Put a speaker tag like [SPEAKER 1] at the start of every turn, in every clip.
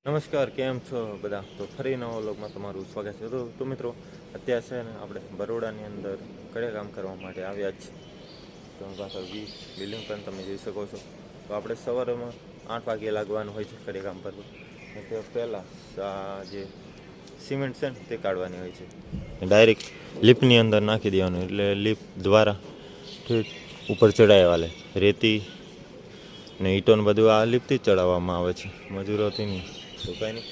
[SPEAKER 1] નમસ્કાર, કેમ છો બધા? તો ફરી નવા વ્લોગમાં તમારું સ્વાગત છે. તો મિત્રો, અત્યારે છે ને આપણે બરોડાની અંદર કડિયા કામ કરવા માટે આવ્યા જ તો પાછળ બિલ્ડિંગ પણ તમે જોઈ શકો છો. તો આપણે સવારમાં 8 વાગે લાગવાનું હોય છે કડિયા કામ પર. તે પહેલાં જે સિમેન્ટ છે ને તે કાઢવાની હોય છે, ડાયરેક્ટ લિફ્ટની અંદર નાખી દેવાનું, એટલે લિફ્ટ દ્વારા ઉપર ચડાવવા લે રેતી ને ઈંટોને બધું આ લિફ્ટથી જ ચડાવવામાં આવે છે, મજૂરોથી નહીં. તો કંઈ નહીં,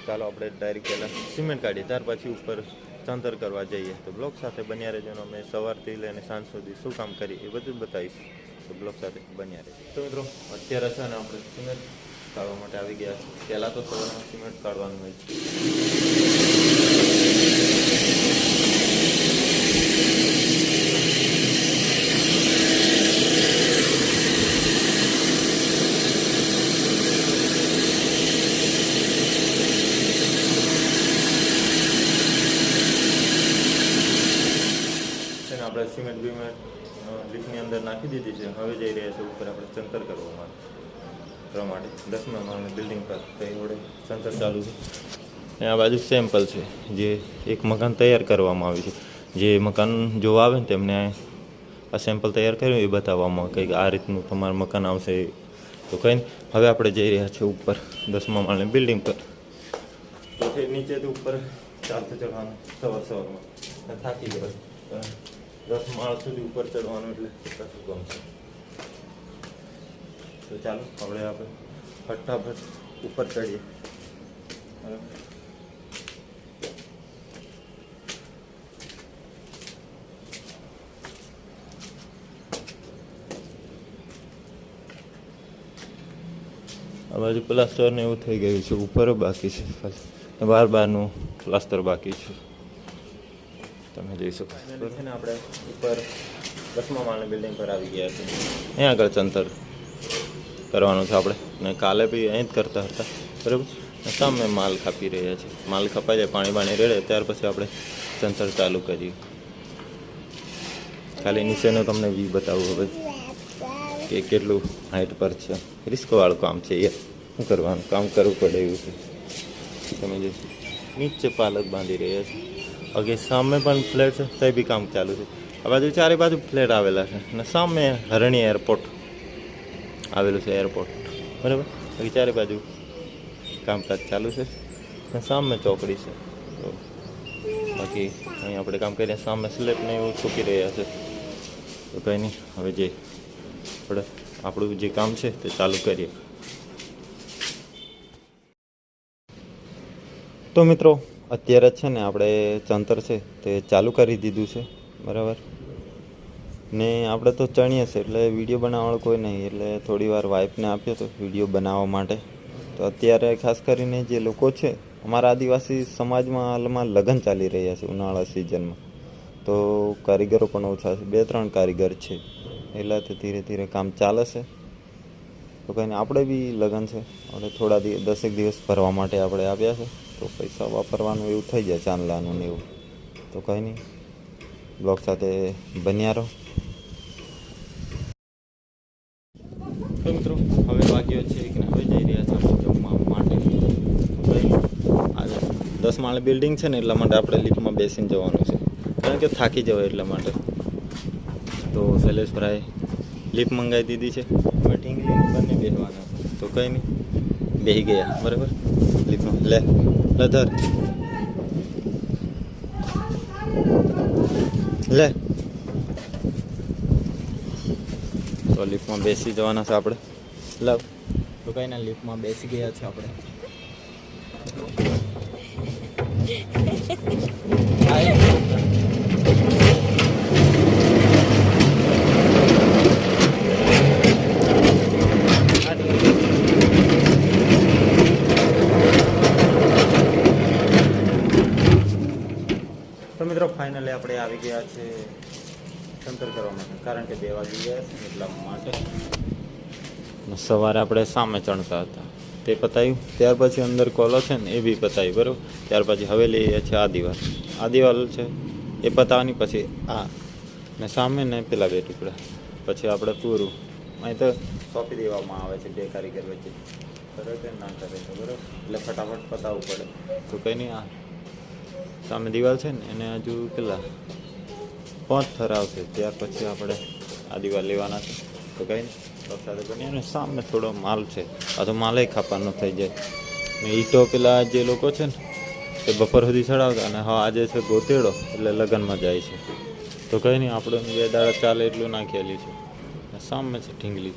[SPEAKER 1] ચાલો આપણે ડાયરેક્ટ પહેલાં સિમેન્ટ કાઢીએ, ત્યાર પછી ઉપર ચણતર કરવા જઈએ. તો બ્લોક સાથે બન્યા રહેજો. અમે સવારથી લઈને સાંજ સુધી શું કામ કરીએ એ બધું બતાવીશ, તો બ્લોક સાથે બન્યા રહેજો. તો મિત્રો, અત્યારે છે ને આપણે સિમેન્ટ કાઢવા માટે આવી ગયા છે. પહેલાં તો સવારમાં સિમેન્ટ કાઢવાનું હોય છે. આપણે સિમેન્ટ બીમેન્ટ લિફ્ટની અંદર નાખી દીધી છે. હવે જઈ રહ્યા છે ઉપર આપણે ચણતર કરવા માટે 10મા માળની બિલ્ડિંગ પર. તો એ વડે ચણતર ચાલુ છે. આ બાજુ સેમ્પલ છે, જે એક મકાન તૈયાર કરવામાં આવ્યું છે. જે મકાન જોવા આવે ને તેમને આ સેમ્પલ તૈયાર કર્યું એ બતાવવામાં કંઈક આ રીતનું તમારું મકાન આવશે. તો કંઈ નહીં, હવે આપણે જઈ રહ્યા છીએ ઉપર 10મા માળની બિલ્ડિંગ પર. તો નીચેથી ઉપર ચાલતું ચડવાનું સવારમાં થાકી જવાય. 10 માળ સુધી ઉપર ચડવાનું એટલે કશું કામ છે. તો ચાલો આપણે ફટાફટ ઉપર ચડીએ. આ બાજુ પ્લાસ્ટર ને એવું થઈ ગયું છે, ઉપર બાકી છે, બહારનું પ્લાસ્ટર બાકી છે, તમે જોઈ શકો. છે ને આપણે ઉપર 10મા માળની બિલ્ડિંગ પર આવી ગયા છે. અહીંયા આગળ ચણતર કરવાનું છે આપણે, ને કાલે બી અહીં જ કરતા હતા, બરાબર. સામે માલ કાપી રહ્યા છે. માલ કપાઈ જાય, પાણી બાણી રેડે, ત્યાર પછી આપણે ચણતર ચાલુ કરીએ. ખાલી નીચેનું તમને વ્યૂ બતાવું હવે કે કેટલું હાઈટ પર છે. રિસ્કવાળું કામ છે, એ શું કરવાનું, કામ કરવું પડે એવું છે. તમે જોઈશું નીચે પાલક બાંધી રહ્યા છે. ઓકે, સામે પણ ફ્લેટ છે, તે બી કામ ચાલુ છે. આ બાજુ ચારે બાજુ ફ્લેટ આવેલા છે, અને સામે હરણી એરપોર્ટ આવેલું છે, એરપોર્ટ, બરાબર. બાકી ચારે બાજુ કામકાજ ચાલુ છે, અને સામે ચોકડી છે. તો બાકી અહીં આપણે કામ કરીએ, સામે સ્લેબને એવું ચૂકી રહ્યા છે. તો કંઈ નહીં, હવે જે આપણે આપણું જે કામ છે તે ચાલુ કરીએ. તો મિત્રો, અત્યારે છે ને આપણે ચણતર છે તે ચાલુ કરી દીધું છે, બરાબર. ને આપણે તો ચણીએ છે, એટલે વિડીયો બનાવવાનું કોઈ નહીં, એટલે થોડી વાર વાઈફને આપ્યો તો વિડીયો બનાવવા માટે. તો અત્યારે ખાસ કરીને જે લોકો છે, અમારા આદિવાસી સમાજમાં હાલમાં લગ્ન ચાલી રહ્યા છે ઉનાળા સિઝનમાં. તો કારીગરો પણ ઓછા છે, 2-3 કારીગર છે, એટલે ધીરે ધીરે કામ ચાલે છે. તો કંઈ આપણે બી લગ્ન છે, આપણે થોડા 10 દિવસ ભરવા માટે આપણે આવ્યા છે. તો પૈસા વાપરવાનું એવું થઈ જાય, ચાંદલાનું ને એવું. તો કંઈ નહીં, બ્લોગ સાથે બન્યા રહો. તો મિત્રો, હવે વાગ્યો છે કે હવે જઈ રહ્યા છે આપણે જમવા માટે. આજે 10 માળની બિલ્ડિંગ છે ને, એટલા માટે આપણે લિફ્ટમાં બેસીને જવાનું છે, કારણ કે થાકી જવાય એટલા માટે. તો શૈલેષભાઈ લિફ્ટ મંગાવી દીધી છે, હવે ઢીંગલી બંને બેસવાના છે. તો કંઈ નહીં, બેસી ગયા, બરાબર. લિફ્ટમાં લે ધર લે. તો લિફ્ટમાં બેસી જવાના છે આપણે. લવ તો કંઈ ના, લિફ્ટમાં બેસી ગયા છે આપણે. તો મિત્રો, ફાઇનલી આપણે આવી ગયા છે ચણતર કરવા માટે, કારણ કે 2 વાગી ગયા છે એટલા માટે. સવારે આપણે સામે ચણતા હતા, તે પતાવ્યું. ત્યાર પછી અંદર કોલો છે ને એ બી પતાવ્યું, બરાબર. ત્યાર પછી હવે લઈએ છે આ દિવાલ છે એ પતાવવાની, પછી આ ને સામે ને પેલા 2 ટુકડા, પછી આપણે પૂરું. અહીં તો સોંપી દેવામાં આવે છે 2 કારીગર વચ્ચે. કરે કે ના કરે તો બરાબર, એટલે ફટાફટ પતાવવું પડે. તો કંઈ નહીં, આ સામે દિવાલ છે ને એને હજુ કેટલા 5 થર આવશે, ત્યાર પછી આપણે આ દિવાલ લેવાના છે. તો કંઈ નહીં, તો સાથે બની અને સામે થોડો માલ છે, આ તો માલે ખાપાનો થઈ જાય ને. ઈટો પેલા જે લોકો છે ને એ બપોર સુધી ચડાવતા, અને હા આજે છે ગોતેડો એટલે લગ્નમાં જાય છે. તો કંઈ નહીં, આપણે 2 દાડા ચાલે એટલું નાખેલી છે. સામે છે ઢીંગલી,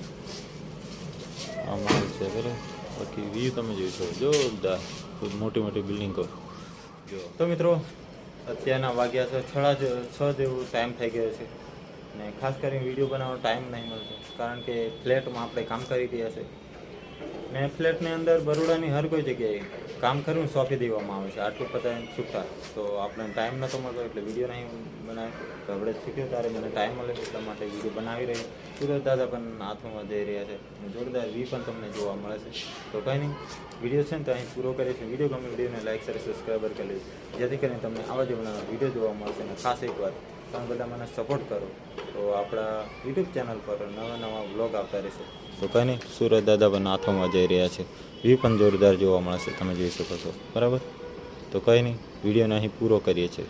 [SPEAKER 1] આ માલ છે બરાબર. બાકી વ્યૂ તમે જોઈ શકો, જોરદાર મોટી મોટી બિલ્ડિંગો જો. તો મિત્રો અત્યારના વાગ્યા છે 6 જેવું ટાઈમ થઈ ગયો છે ને ખાસ કરીને વિડીયો બનાવવાનો ટાઈમ નહીં મળતો, કારણ કે ફ્લેટમાં આપણે કામ કરી રહ્યા છે ને ફ્લેટની અંદર બરોડાની હર કોઈ જગ્યાએ કામ કરવું સોંપી દેવામાં આવે છે. આટલું બધા છૂટા તો આપણે ટાઈમ નહોતો મળતો એટલે વિડીયો નહીં બનાવ્યો. તો આપણે શીખ્યો ત્યારે મને ટાઈમ મળે એટલા માટે વિડીયો બનાવી રહી. સુરત દાદા પણ હાથમાં જઈ રહ્યા છે, જોરદાર વ્યૂ પણ તમને જોવા મળે છે. તો કંઈ નહીં, વિડીયો છે ને તો અહીં પૂરો કરીએ છીએ. વિડીયો ગમે વિડીયોને લાઈક શેર સબસ્ક્રાઈબર કરી લેજો, જેથી કરીને તમને આવા જ વિડીયો જોવા મળશે. અને ખાસ એક વાત, તમે બધા મને સપોર્ટ કરો તો આપણા યુટ્યુબ ચેનલ પર નવા વ્લોગ આવતા રહેશે. તો કંઈ નહીં, સુરત દાદા પણ હાથોમાં જઈ રહ્યા છે, વ્યૂ પણ જોરદાર જોવા મળશે, તમે જોઈ શકો છો બરાબર. તો કંઈ નહીં, વિડીયોને અહીં પૂરો કરીએ છીએ.